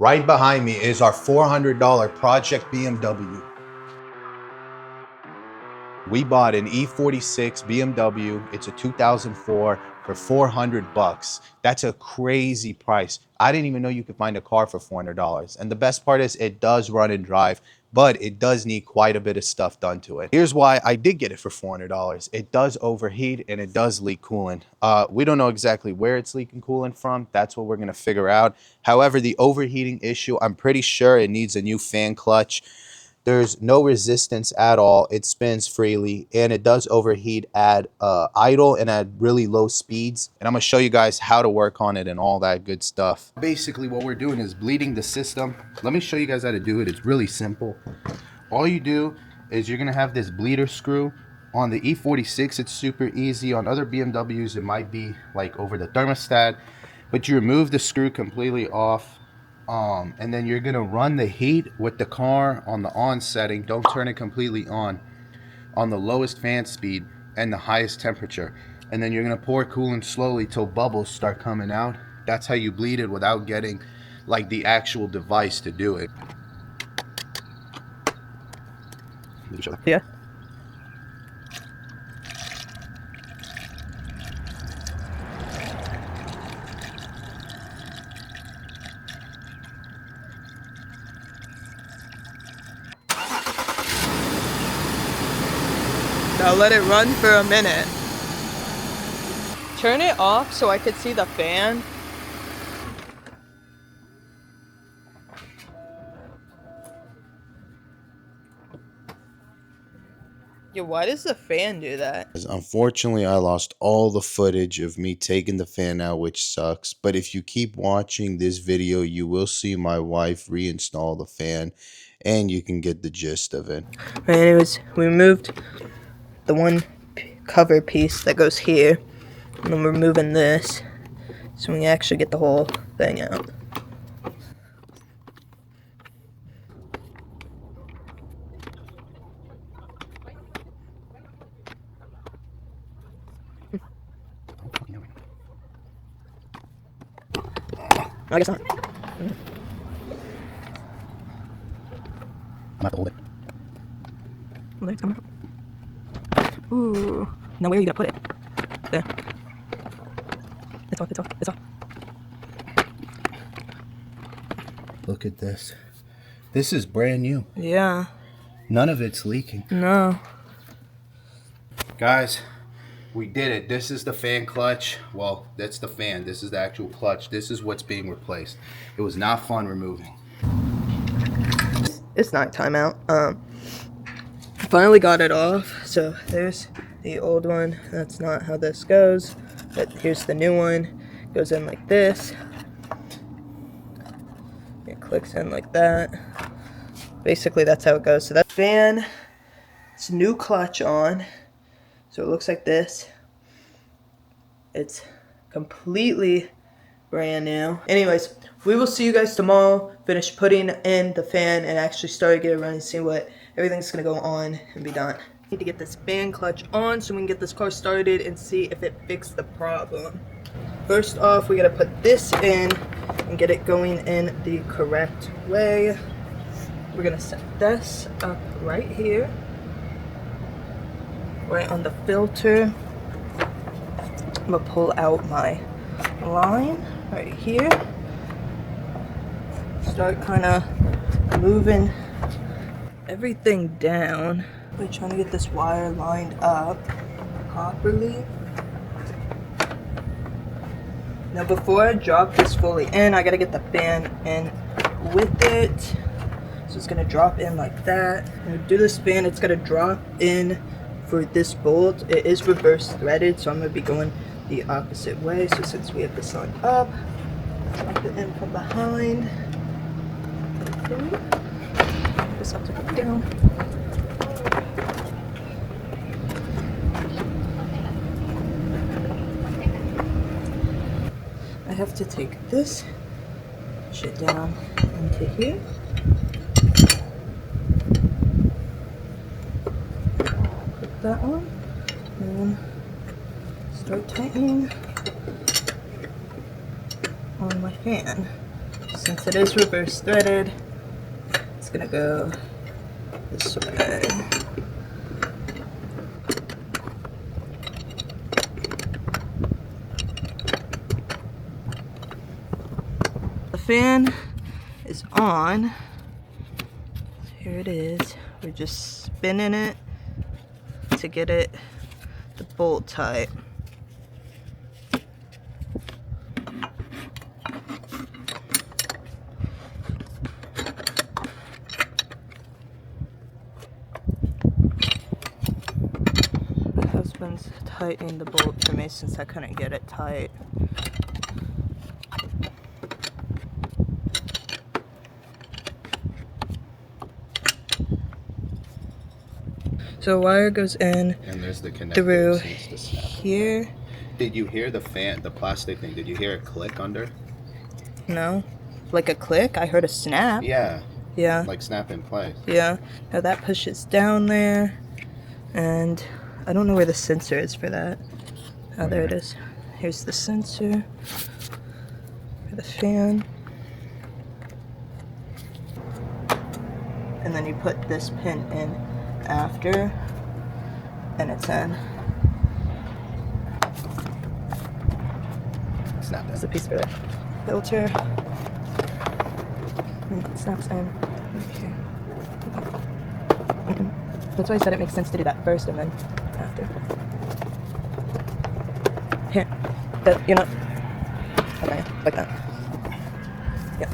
Right behind me is our $400 Project BMW. We bought an E46 BMW. It's a 2004 for 400 bucks. That's a crazy price. I didn't even know you could find a car for $400. And the best part is it does run and drive, but it does need quite a bit of stuff done to it. Here's why I did get it for $400. It does overheat and it does leak coolant. We don't know exactly where it's leaking coolant from. That's what we're gonna figure out. However, the overheating issue, I'm pretty sure it needs a new fan clutch. There's no resistance at all. It spins freely and it does overheat at idle and at really low speeds. And I'm gonna show you guys how to work on it and all that good stuff. Basically what we're doing is bleeding the system. Let me show you guys how to do it. It's really simple. All you do is you're gonna have this bleeder screw. On the E46, it's super easy. On other BMWs, it might be like over the thermostat, but you remove the screw completely off. And then you're gonna run the heat with the car on the on setting. Don't turn it completely on the lowest fan speed and the highest temperature. And then you're gonna pour coolant slowly till bubbles start coming out. That's how you bleed it without getting like the actual device to do it. Yeah. Now let it run for a minute. Turn it off so I could see the fan. Yeah, why does the fan do that? Unfortunately, I lost all the footage of me taking the fan out, which sucks. But if you keep watching this video, you will see my wife reinstall the fan and you can get the gist of it. Anyways, we removed the one cover piece that goes here, and then we're moving this so we can actually get the whole thing out. I guess not. I'm gonna have to hold it. Well, it's coming out. Ooh. Now where are you gonna put it? There. It's off, it's off, it's off. Look at this. This is brand new. Yeah. None of it's leaking. No. Guys, we did it. This is the fan clutch. Well, that's the fan. This is the actual clutch. This is what's being replaced. It was not fun removing. It's nighttime out. Finally got it off. So there's the old one. That's not how this goes. But here's the new one. Goes in like this. It clicks in like that. Basically, that's how it goes. So that fan, it's new clutch on. So it looks like this. It's completely brand new. Anyways, we will see you guys tomorrow. Finish putting in the fan and actually start getting running, see what everything's gonna go on and be done. Need to get this fan clutch on so we can get this car started and see if it fixed the problem. First off, we gotta put this in and get it going in the correct way. We're gonna set this up right here, right on the filter. I'm gonna pull out my line right here. Start kind of moving everything down. We're trying to get this wire lined up properly. Now before I drop this fully in, I gotta get the fan in with it. So it's gonna drop in like that. When I do this fan, it's gonna drop in for this bolt. It is reverse threaded, so I'm gonna be going the opposite way. So since we have this line up, drop it in from behind. Okay. This up to come down. I have to take this shit down into here. Put that on and start tightening on my fan. Since it is reverse threaded, it's gonna go this way. The fan is on. Here it is. We're just spinning it to get it the bolt tight. My husband's tightening the bolt for me since I couldn't get it tight. So a wire goes in And there's the connector through that needs to snap. here. Did you hear the fan, the plastic thing? Did you hear it click under? No, like a click. I heard a snap. Yeah. Yeah. Like snap in place. Yeah. Now that pushes down there, and I don't know where the sensor is for that. Oh, there it is. Here's the sensor for the fan. And then you put this pin in after, and it's in. Snap There's that. a piece for the filter. And it snaps in. Okay. That's why I said it makes sense to do that first and then after. Here. That, you know. Okay, like that. Yeah.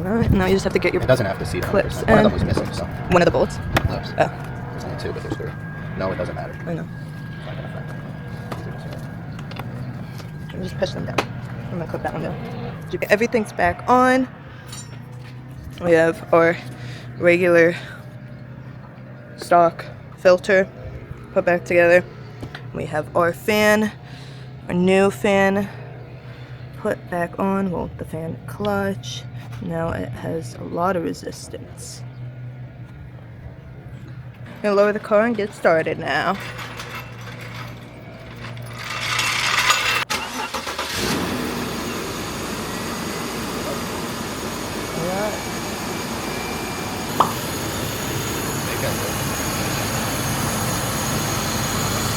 Alright, now you just have to get your It doesn't have to see that. clips One of them in. was missing, so. One of the bolts? Those. Oh, There's only two, but there's three. No, it doesn't matter. I know. It's not gonna affect. Just push them down. I'm gonna clip that one down. Everything's back on. We have our regular stock filter put back together. We have our fan, our new fan put back on. Well, the fan clutch. Now it has a lot of resistance. Gonna lower the car and get started now.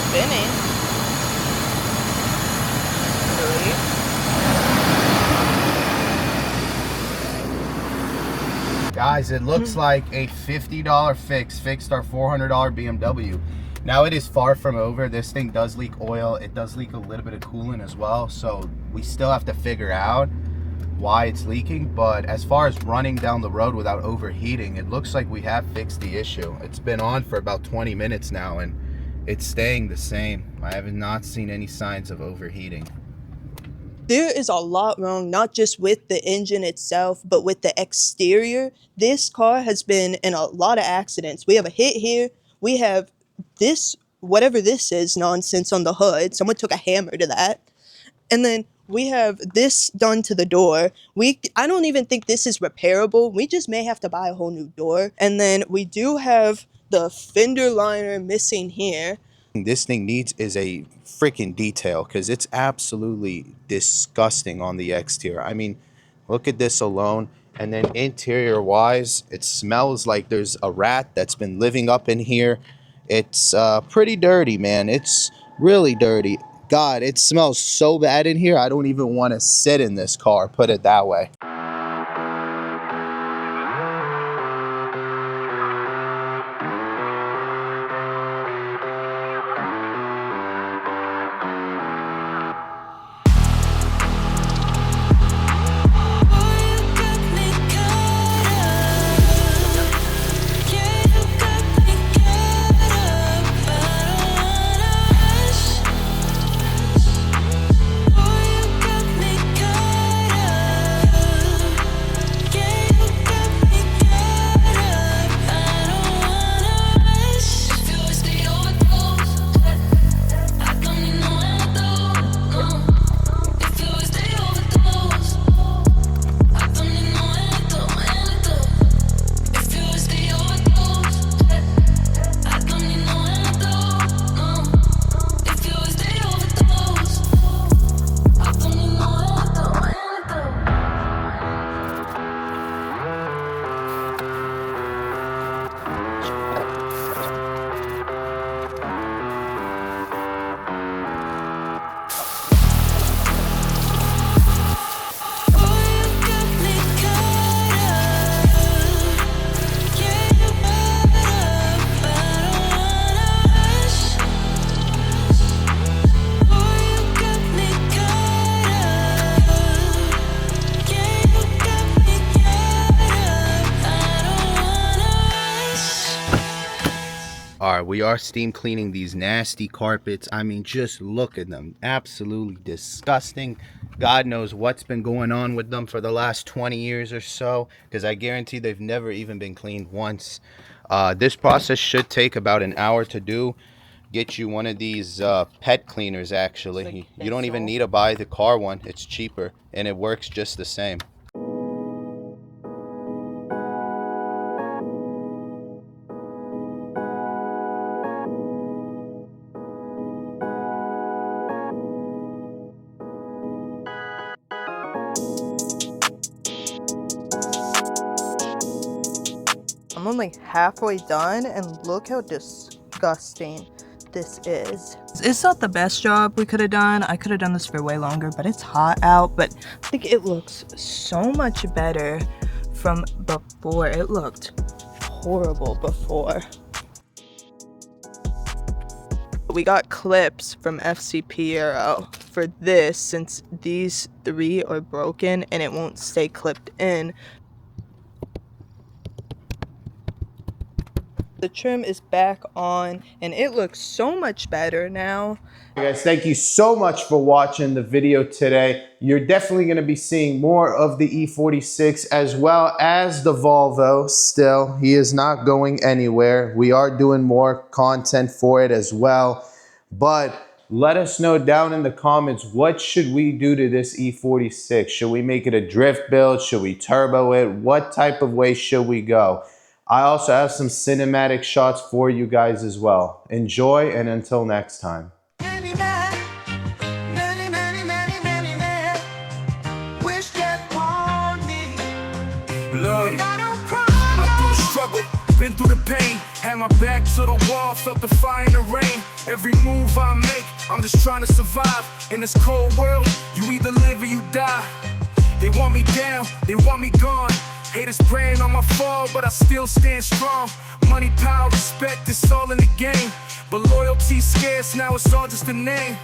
Spinning. Guys, it looks like a $50 fix fixed our $400 BMW. Now it is far from over. This thing does leak oil. It does leak a little bit of coolant as well. So we still have to figure out why it's leaking. But as far as running down the road without overheating, it looks like we have fixed the issue. It's been on for about 20 minutes now and it's staying the same. I have not seen any signs of overheating. There is a lot wrong, not just with the engine itself, but with the exterior. This car has been in a lot of accidents. We have a hit here. We have this, whatever this is, nonsense on the hood. Someone took a hammer to that. And then we have this done to the door. I don't even think this is repairable. We just may have to buy a whole new door. And then we do have the fender liner missing here. This thing needs is a freaking detail because it's absolutely disgusting on the exterior. I mean, look at this alone. And then interior wise, it smells like there's a rat that's been living up in here. It's pretty dirty, man. It's really dirty. God, it smells so bad in here. I don't even want to sit in this car, put it that way. All right, we are steam cleaning these nasty carpets. I mean, just look at them. Absolutely disgusting. God knows what's been going on with them for the last 20 years or so, because I guarantee they've never even been cleaned once. This process should take about an hour to do. Get you one of these pet cleaners, actually. You don't even need to buy the car one. It's cheaper, and it works just the same. I'm only halfway done, and look how disgusting this is. It's not the best job we could have done. I could have done this for way longer, but it's hot out. But I think it looks so much better from before. It looked horrible before. We got clips from FCP Aero for this, since these 3 are broken and it won't stay clipped in. The trim is back on and it looks so much better now. Hey guys, thank you so much for watching the video today. You're definitely going to be seeing more of the E46 as well as the Volvo still. He is not going anywhere. We are doing more content for it as well. But let us know down in the comments, what should we do to this E46? Should we make it a drift build? Should we turbo it? What type of way should we go? I also have some cinematic shots for you guys as well. Enjoy, and until next time. Been through the pain, had my back to the wall, felt the fire in the rain. Every move I make, I'm just trying to survive. In this cold world, you either live or you die. They want me down, they want me gone. Haters praying on my fall, but I still stand strong. Money, power, respect, it's all in the game. But loyalty's scarce, now it's all just a name.